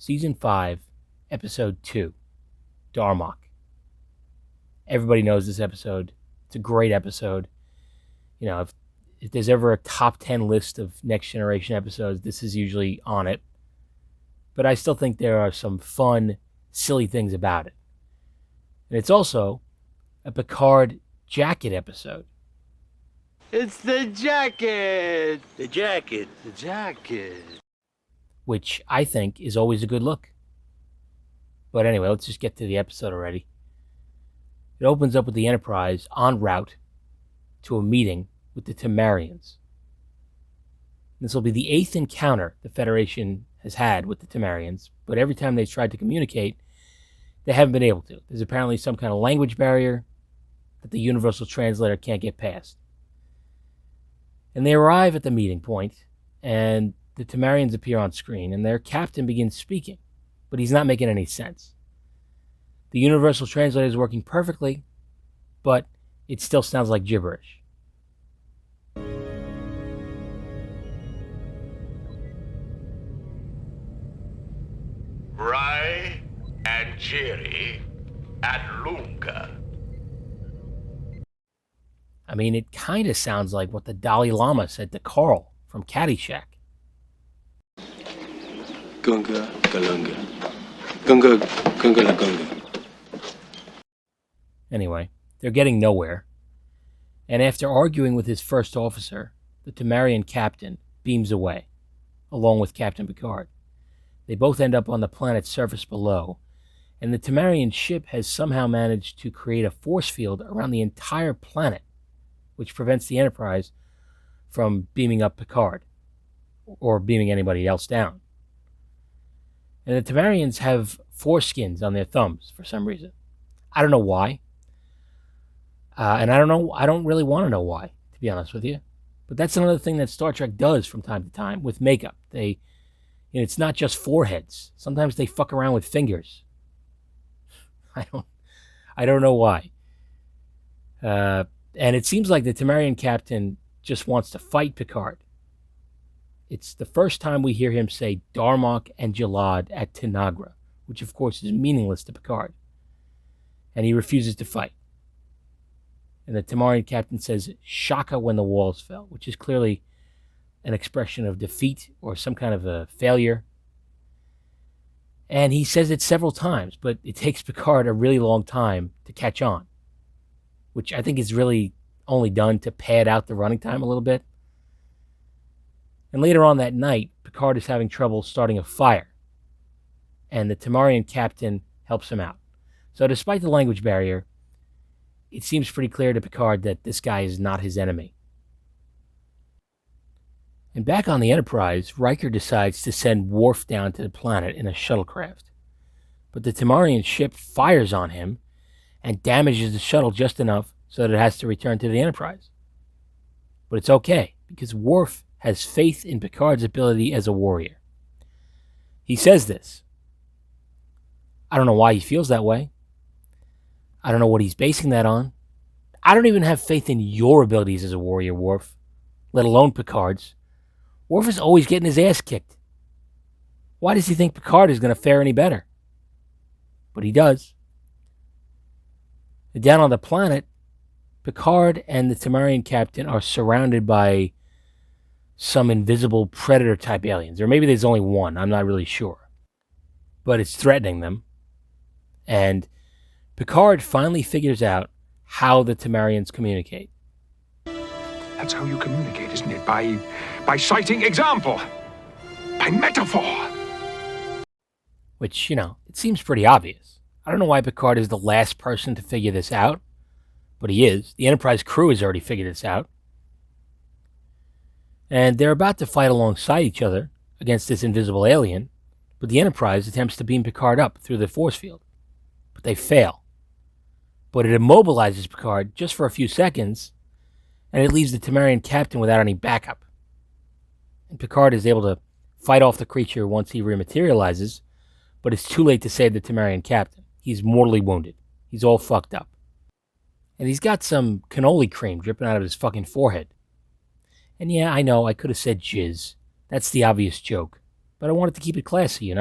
Season 5, Episode 2, Darmok. Everybody knows this episode. It's a great episode. You know, if there's ever a top 10 list of Next Generation episodes, this is usually on it. But I still think there are some fun, silly things about it. And it's also a Picard jacket episode. It's the jacket! The jacket. The jacket. Which I think is always a good look. But anyway, let's just get to the episode already. It opens up with the Enterprise en route to a meeting with the Temarians. This will be the 8th encounter the Federation has had with the Temarians, but every time they've tried to communicate, they haven't been able to. There's apparently some kind of language barrier that the Universal Translator can't get past. And they arrive at the meeting point, and the Temarians appear on screen, and their captain begins speaking, but he's not making any sense. The Universal Translator is working perfectly, but it still sounds like gibberish. Rai and Jerry and Lunga. I mean, it kind of sounds like what the Dalai Lama said to Carl from Caddyshack. Gunga galunga. Gunga gunga la gunga. Anyway, they're getting nowhere. And after arguing with his first officer, the Temarian captain beams away, along with Captain Picard. They both end up on the planet's surface below, and the Temarian ship has somehow managed to create a force field around the entire planet, which prevents the Enterprise from beaming up Picard, or beaming anybody else down. And the Temarians have foreskins on their thumbs for some reason. I don't know why. And I don't really want to know why, to be honest with you. But that's another thing that Star Trek does from time to time with makeup. It's not just foreheads. Sometimes they fuck around with fingers. I don't know why. And it seems like the Temarian captain just wants to fight Picard. It's the first time we hear him say Darmok and Jalad at Tanagra, which of course is meaningless to Picard. And he refuses to fight. And the Temarian captain says Shaka when the walls fell, which is clearly an expression of defeat or some kind of a failure. And he says it several times, but it takes Picard a really long time to catch on, which I think is really only done to pad out the running time a little bit. And later on that night, Picard is having trouble starting a fire, and the Temarian captain helps him out. So despite the language barrier, it seems pretty clear to Picard that this guy is not his enemy. And back on the Enterprise, Riker decides to send Worf down to the planet in a shuttlecraft. But the Temarian ship fires on him and damages the shuttle just enough so that it has to return to the Enterprise. But it's okay, because Worf has faith in Picard's ability as a warrior. He says this. I don't know why he feels that way. I don't know what he's basing that on. I don't even have faith in your abilities as a warrior, Worf, let alone Picard's. Worf is always getting his ass kicked. Why does he think Picard is going to fare any better? But he does. Down on the planet, Picard and the Temarian captain are surrounded by some invisible predator-type aliens. Or maybe there's only one, I'm not really sure. But it's threatening them. And Picard finally figures out how the Temarians communicate. That's how you communicate, isn't it? By citing example. By metaphor. Which, it seems pretty obvious. I don't know why Picard is the last person to figure this out, but he is. The Enterprise crew has already figured this out. And they're about to fight alongside each other against this invisible alien, but the Enterprise attempts to beam Picard up through the force field. But they fail. But it immobilizes Picard just for a few seconds, and it leaves the Temarian captain without any backup. And Picard is able to fight off the creature once he rematerializes, but it's too late to save the Temarian captain. He's mortally wounded. He's all fucked up. And he's got some cannoli cream dripping out of his fucking forehead. And yeah, I know, I could have said jizz. That's the obvious joke. But I wanted to keep it classy,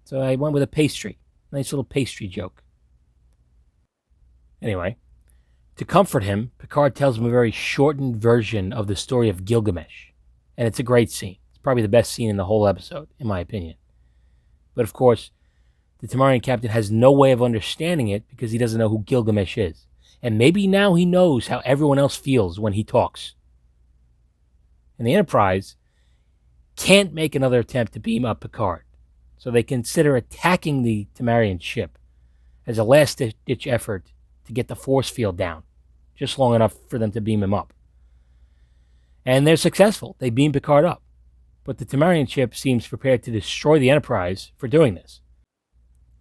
So I went with a pastry. Nice little pastry joke. Anyway, to comfort him, Picard tells him a very shortened version of the story of Gilgamesh. And it's a great scene. It's probably the best scene in the whole episode, in my opinion. But of course, the Tamarian captain has no way of understanding it because he doesn't know who Gilgamesh is. And maybe now he knows how everyone else feels when he talks. And the Enterprise can't make another attempt to beam up Picard. So they consider attacking the Tamarian ship as a last-ditch effort to get the force field down, just long enough for them to beam him up. And they're successful. They beam Picard up. But the Tamarian ship seems prepared to destroy the Enterprise for doing this.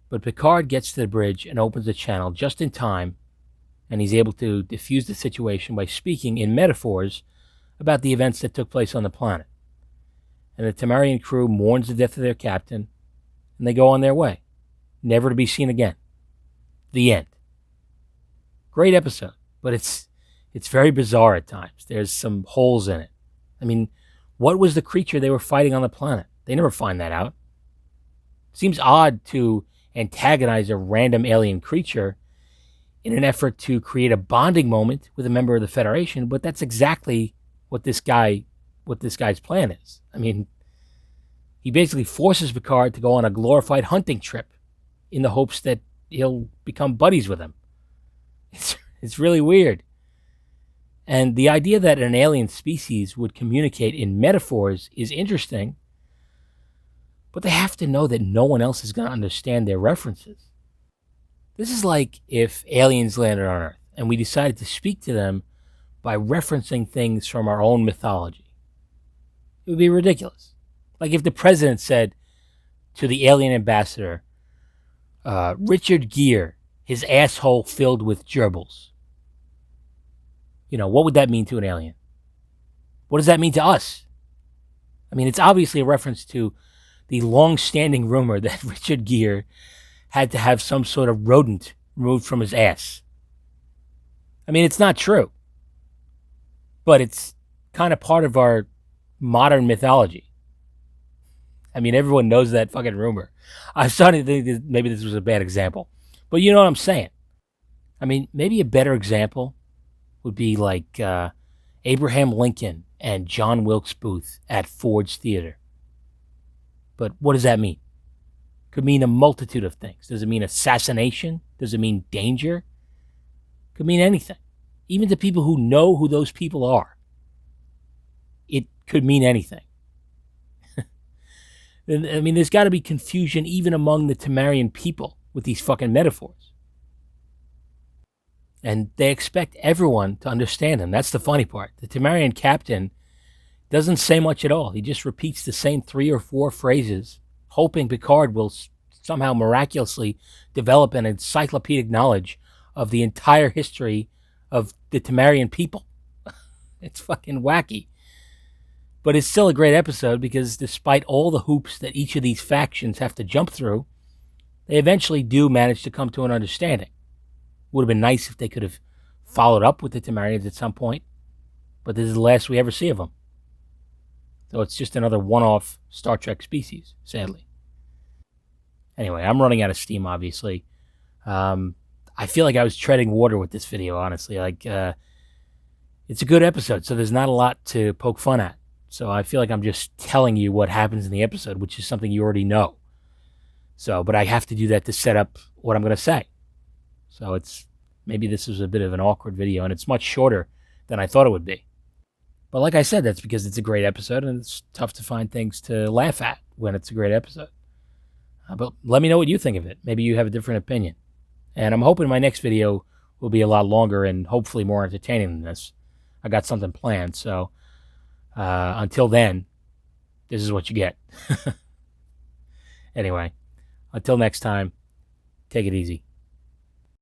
But Picard gets to the bridge and opens the channel just in time, and he's able to defuse the situation by speaking in metaphors about the events that took place on the planet. And the Tamarian crew mourns the death of their captain, and they go on their way, never to be seen again. The end. Great episode, but it's very bizarre at times. There's some holes in it. I mean, what was the creature they were fighting on the planet? They never find that out. Seems odd to antagonize a random alien creature in an effort to create a bonding moment with a member of the Federation, but that's exactly what this guy's plan is. I mean, he basically forces Picard to go on a glorified hunting trip in the hopes that he'll become buddies with him. It's really weird. And the idea that an alien species would communicate in metaphors is interesting, but they have to know that no one else is going to understand their references. This is like if aliens landed on Earth and we decided to speak to them by referencing things from our own mythology. It would be ridiculous. Like if the president said to the alien ambassador, Richard Gere, his asshole filled with gerbils. You know, what would that mean to an alien? What does that mean to us? I mean, it's obviously a reference to the long-standing rumor that Richard Gere had to have some sort of rodent removed from his ass. I mean, it's not true. But it's kind of part of our modern mythology. I mean, everyone knows that fucking rumor. I'm starting to think that maybe this was a bad example. But you know what I'm saying. I mean, maybe a better example would be like Abraham Lincoln and John Wilkes Booth at Ford's Theater. But what does that mean? Could mean a multitude of things. Does it mean assassination? Does it mean danger? Could mean anything. Even to people who know who those people are. It could mean anything. I mean, there's got to be confusion even among the Tamarian people with these fucking metaphors. And they expect everyone to understand them. That's the funny part. The Tamarian captain doesn't say much at all. He just repeats the same 3 or 4 phrases, hoping Picard will somehow miraculously develop an encyclopedic knowledge of the entire history of the Tamarian people. It's fucking wacky. But it's still a great episode because despite all the hoops that each of these factions have to jump through, they eventually do manage to come to an understanding. Would have been nice if they could have followed up with the Tamarians at some point, but this is the last we ever see of them. So it's just another one-off Star Trek species, sadly. Anyway, I'm running out of steam, obviously. I feel like I was treading water with this video, honestly. It's a good episode, so there's not a lot to poke fun at. So I feel like I'm just telling you what happens in the episode, which is something you already know. So, but I have to do that to set up what I'm going to say. So maybe this was a bit of an awkward video, and it's much shorter than I thought it would be. But like I said, that's because it's a great episode, and it's tough to find things to laugh at when it's a great episode. But let me know what you think of it. Maybe you have a different opinion. And I'm hoping my next video will be a lot longer and hopefully more entertaining than this. I got something planned, so until then, this is what you get. Anyway, until next time, take it easy.